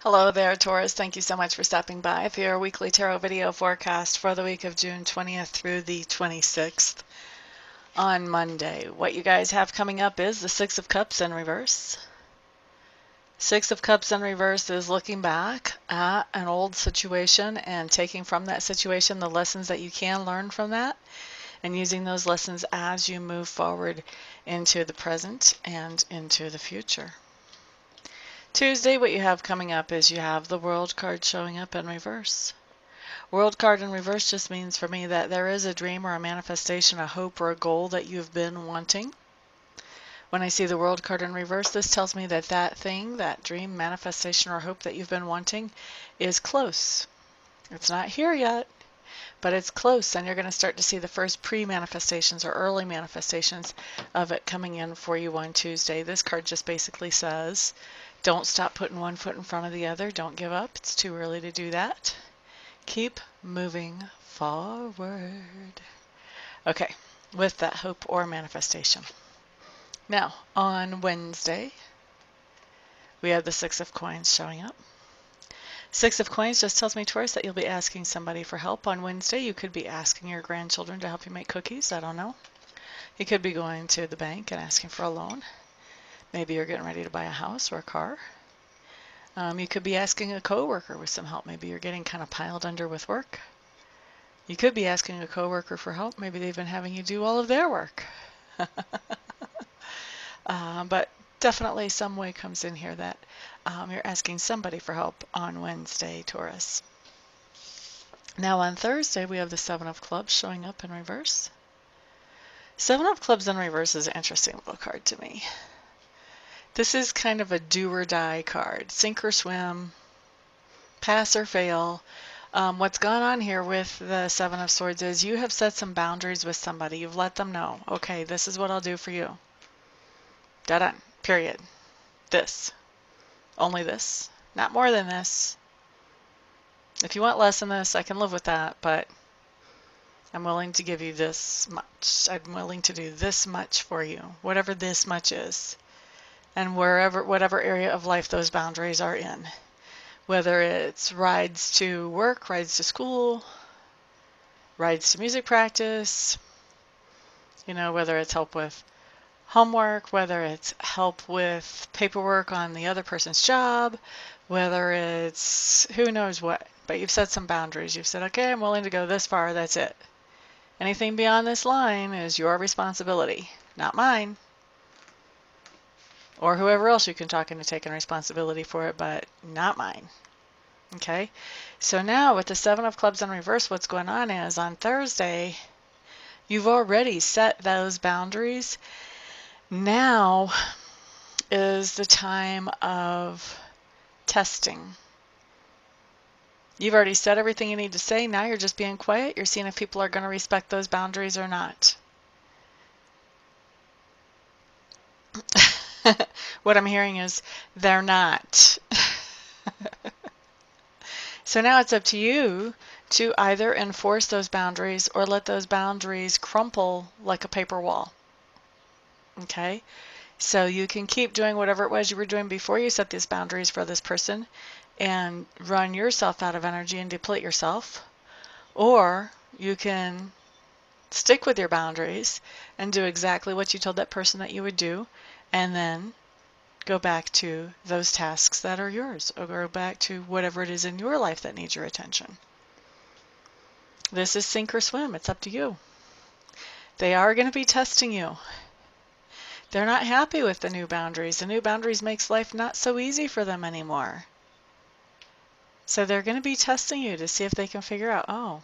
Hello there, Taurus. Thank you so much for stopping by for your weekly tarot video forecast for the week of June 20th through the 26th on Monday. What you guys have coming up is the Six of Cups in reverse. Six of Cups in reverse is looking back at an old situation and taking from that situation the lessons that you can learn from that and using those lessons as you move forward into the present and into the future. Tuesday, what you have coming up is you have the World card showing up in reverse. World card in reverse just means for me that there is a dream or a manifestation, a hope or a goal that you've been wanting. When I see the World card in reverse, this tells me that that thing, that dream, manifestation, or hope that you've been wanting is close. It's not here yet, but it's close, and you're going to start to see the first pre-manifestations or early manifestations of it coming in for you on Tuesday. This card just basically says, don't stop putting one foot in front of the other. Don't give up. It's too early to do that. Keep moving forward. Okay, with that hope or manifestation. Now, on Wednesday, we have the Six of Coins showing up. Six of Coins just tells me, Taurus, that you'll be asking somebody for help on Wednesday. You could be asking your grandchildren to help you make cookies. I don't know. You could be going to the bank and asking for a loan. Maybe you're getting ready to buy a house or a car. You could be asking a coworker with some help. Maybe you're getting kind of piled under with work. You could be asking a coworker for help. Maybe they've been having you do all of their work. But definitely some way comes in here that you're asking somebody for help on Wednesday, Taurus. Now on Thursday, we have the Seven of Clubs showing up in reverse. Seven of Clubs in reverse is an interesting little card to me. This is kind of a do or die card. Sink or swim, pass or fail. What's gone on here with the Seven of Swords is you have set some boundaries with somebody. You've let them know, okay, this is what I'll do for you. Done. Period. This. Only this. Not more than this. If you want less than this, I can live with that, but I'm willing to give you this much. I'm willing to do this much for you, whatever this much is. And whatever area of life those boundaries are in. Whether it's rides to work, rides to school, rides to music practice, whether it's help with homework, whether it's help with paperwork on the other person's job, whether it's who knows what. But you've set some boundaries. You've said, okay, I'm willing to go this far, that's it. Anything beyond this line is your responsibility, not mine. Or whoever else you can talk into taking responsibility for it, but not mine. Okay, so now with the Seven of Clubs in reverse, what's going on is on Thursday, you've already set those boundaries. Now is the time of testing. You've already said everything you need to say. Now you're just being quiet. You're seeing if people are going to respect those boundaries or not. What I'm hearing is they're not. So now it's up to you to either enforce those boundaries or let those boundaries crumple like a paper wall. Okay? So you can keep doing whatever it was you were doing before you set these boundaries for this person and run yourself out of energy and deplete yourself. Or you can stick with your boundaries and do exactly what you told that person that you would do, and then go back to those tasks that are yours, or go back to whatever it is in your life that needs your attention. This is sink or swim. It's up to you. They are going to be testing you. They're not happy with the new boundaries. The new boundaries makes life not so easy for them anymore. So they're going to be testing you to see if they can figure out, oh,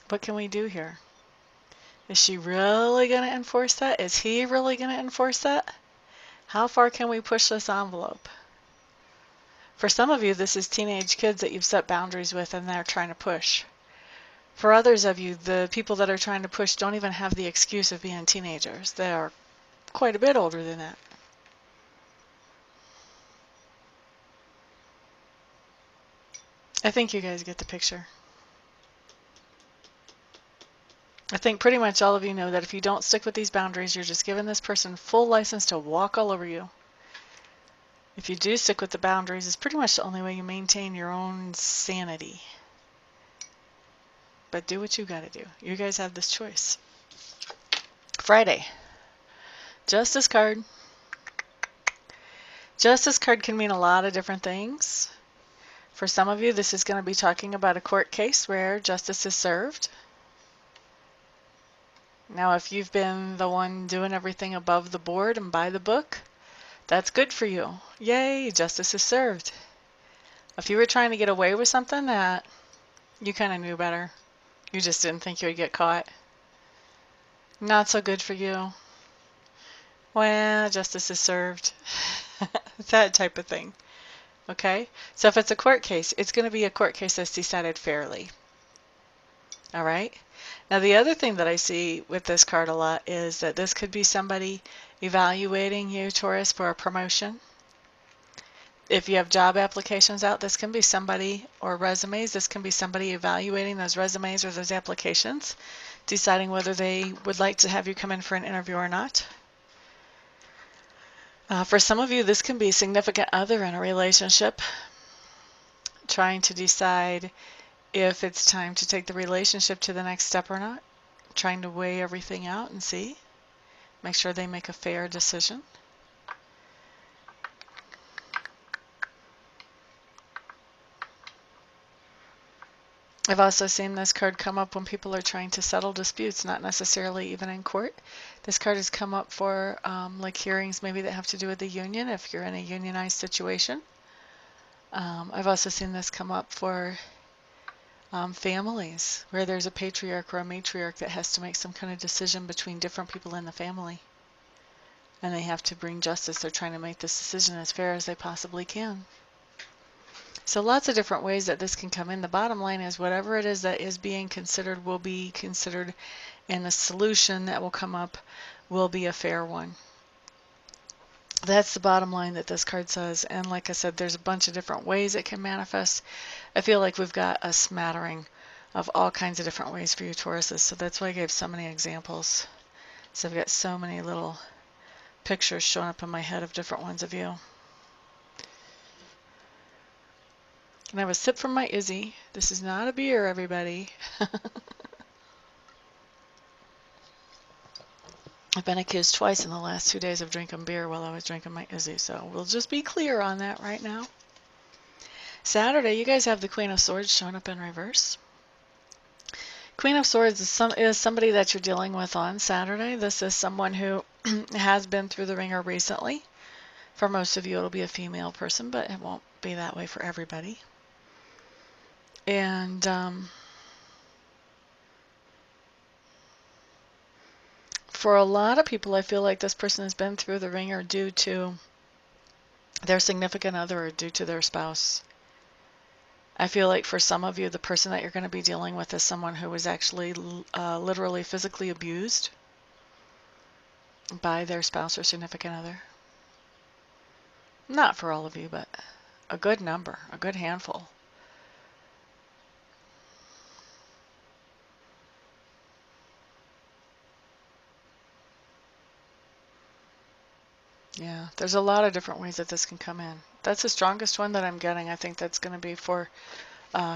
what can we do here? Is she really going to enforce that? Is he really going to enforce that? How far can we push this envelope? For some of you, this is teenage kids that you've set boundaries with and they're trying to push. For others of you, the people that are trying to push don't even have the excuse of being teenagers. They are quite a bit older than that. I think you guys get the picture. I think pretty much all of you know that if you don't stick with these boundaries, you're just giving this person full license to walk all over you. If you do stick with the boundaries, it's pretty much the only way you maintain your own sanity. But do what you got to do. You guys have this choice. Friday. Justice card. Justice card can mean a lot of different things. For some of you, this is going to be talking about a court case where justice is served. Now, if you've been the one doing everything above the board and by the book, that's good for you. Yay, justice is served. If you were trying to get away with something that you kind of knew better, you just didn't think you would get caught, not so good for you. Well, justice is served. That type of thing. Okay? So if it's a court case, it's going to be a court case that's decided fairly. All right? Now, the other thing that I see with this card a lot is that this could be somebody evaluating you, Taurus, for a promotion. If you have job applications out, this can be somebody, or resumes, this can be somebody evaluating those resumes or those applications, deciding whether they would like to have you come in for an interview or not. For some of you, this can be a significant other in a relationship, trying to decide if it's time to take the relationship to the next step or not, trying to weigh everything out and see, make sure they make a fair decision. I've also seen this card come up when people are trying to settle disputes, not necessarily even in court. This card has come up for like hearings maybe that have to do with the union, if you're in a unionized situation. I've also seen this come up for families, where there's a patriarch or a matriarch that has to make some kind of decision between different people in the family. And they have to bring justice. They're trying to make this decision as fair as they possibly can. So lots of different ways that this can come in. The bottom line is whatever it is that is being considered will be considered, and the solution that will come up will be a fair one. That's the bottom line that this card says. And like I said, there's a bunch of different ways it can manifest. I feel like we've got a smattering of all kinds of different ways for you Tauruses. So that's why I gave so many examples. So I've got so many little pictures showing up in my head of different ones of you. And I have a sip from my Izzy. This is not a beer, everybody. I've been accused twice in the last 2 days of drinking beer while I was drinking my Izzy, so we'll just be clear on that right now. Saturday, you guys have the Queen of Swords showing up in reverse. Queen of Swords is somebody that you're dealing with on Saturday. This is someone who has been through the ringer recently. For most of you, it'll be a female person, but it won't be that way for everybody. And for a lot of people, I feel like this person has been through the ringer due to their significant other or due to their spouse. I feel like for some of you, the person that you're going to be dealing with is someone who was actually literally physically abused by their spouse or significant other. Not for all of you, but a good number, a good handful. Yeah, there's a lot of different ways that this can come in. That's the strongest one that I'm getting. I think that's going to be for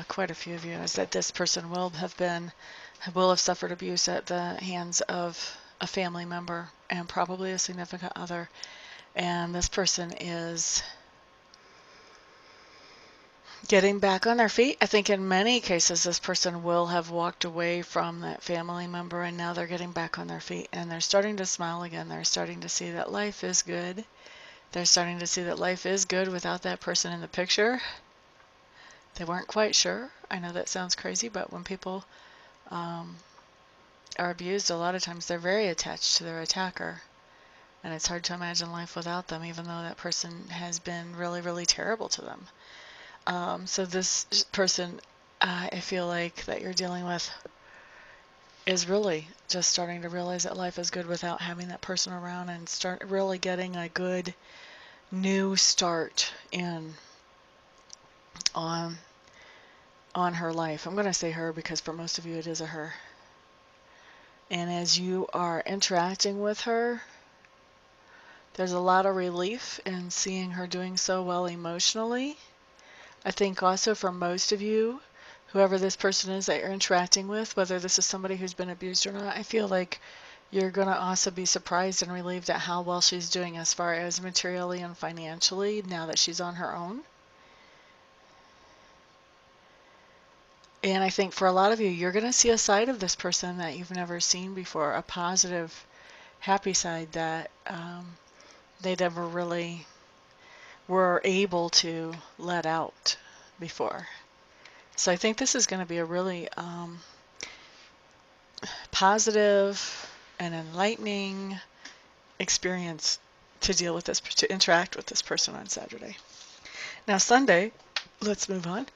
quite a few of you, is that this person will have suffered abuse at the hands of a family member and probably a significant other. And this person is getting back on their feet. I think in many cases this person will have walked away from that family member, and now they're getting back on their feet and they're starting to smile again. They're starting to see that life is good. They're starting to see that life is good without that person in the picture. They weren't quite sure. I know that sounds crazy, but when people are abused, a lot of times they're very attached to their attacker. And it's hard to imagine life without them, even though that person has been really, really terrible to them. So this person, I feel like that you're dealing with is really just starting to realize that life is good without having that person around, and start really getting a good new start in on her life. I'm going to say her because for most of you it is a her. And as you are interacting with her, There's a lot of relief in seeing her doing so well emotionally. I think also for most of you, whoever this person is that you're interacting with, whether this is somebody who's been abused or not, I feel like you're going to also be surprised and relieved at how well she's doing as far as materially and financially now that she's on her own. And I think for a lot of you, you're going to see a side of this person that you've never seen before, a positive, happy side that they never really were able to let out before. So I think this is going to be a really positive and enlightening experience to deal with this, to interact with this person on Saturday. Now Sunday, let's move on.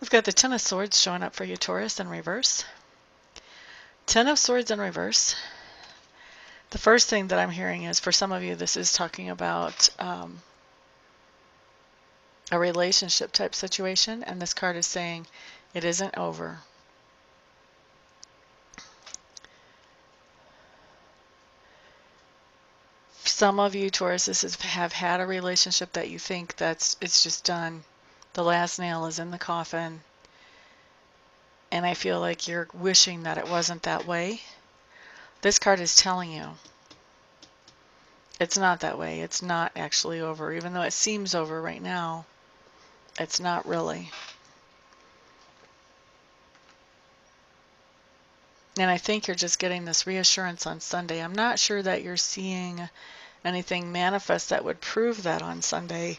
We've got the Ten of Swords showing up for you, Taurus, in reverse. Ten of Swords in reverse. The first thing that I'm hearing is, for some of you, this is talking about a relationship type situation, and this card is saying it isn't over. Some of you, Tauruses, have had a relationship that you think it's just done. The last nail is in the coffin. And I feel like you're wishing that it wasn't that way. This card is telling you it's not that way. It's not actually over. Even though it seems over right now, it's not really. And I think you're just getting this reassurance on Sunday. I'm not sure that you're seeing anything manifest that would prove that on Sunday,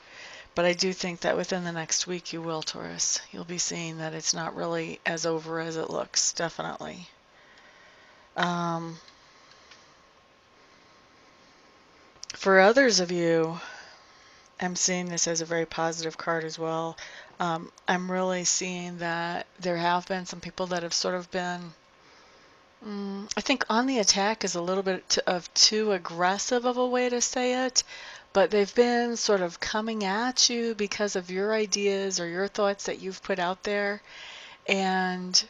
but I do think that within the next week you will, Taurus. You'll be seeing that it's not really as over as it looks, definitely. For others of you, I'm seeing this as a very positive card as well. I'm really seeing that there have been some people that have sort of been, I think on the attack is a little bit of too aggressive of a way to say it, but they've been sort of coming at you because of your ideas or your thoughts that you've put out there, and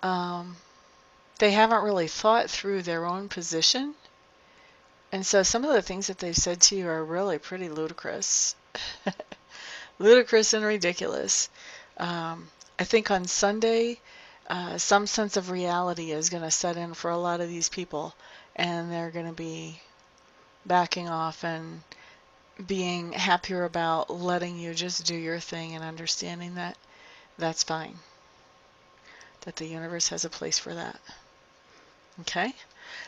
they haven't really thought through their own position. And so some of the things that they've said to you are really pretty ludicrous. Ludicrous and ridiculous. I think on Sunday, some sense of reality is going to set in for a lot of these people, and they're going to be backing off and being happier about letting you just do your thing and understanding that that's fine, that the universe has a place for that. Okay?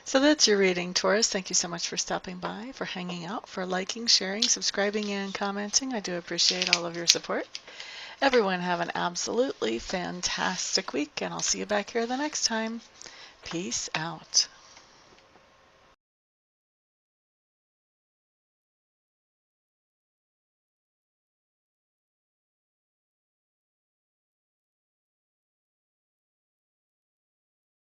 So that's your reading, Taurus. Thank you so much for stopping by, for hanging out, for liking, sharing, subscribing, and commenting. I do appreciate all of your support. Everyone have an absolutely fantastic week, and I'll see you back here the next time. Peace out.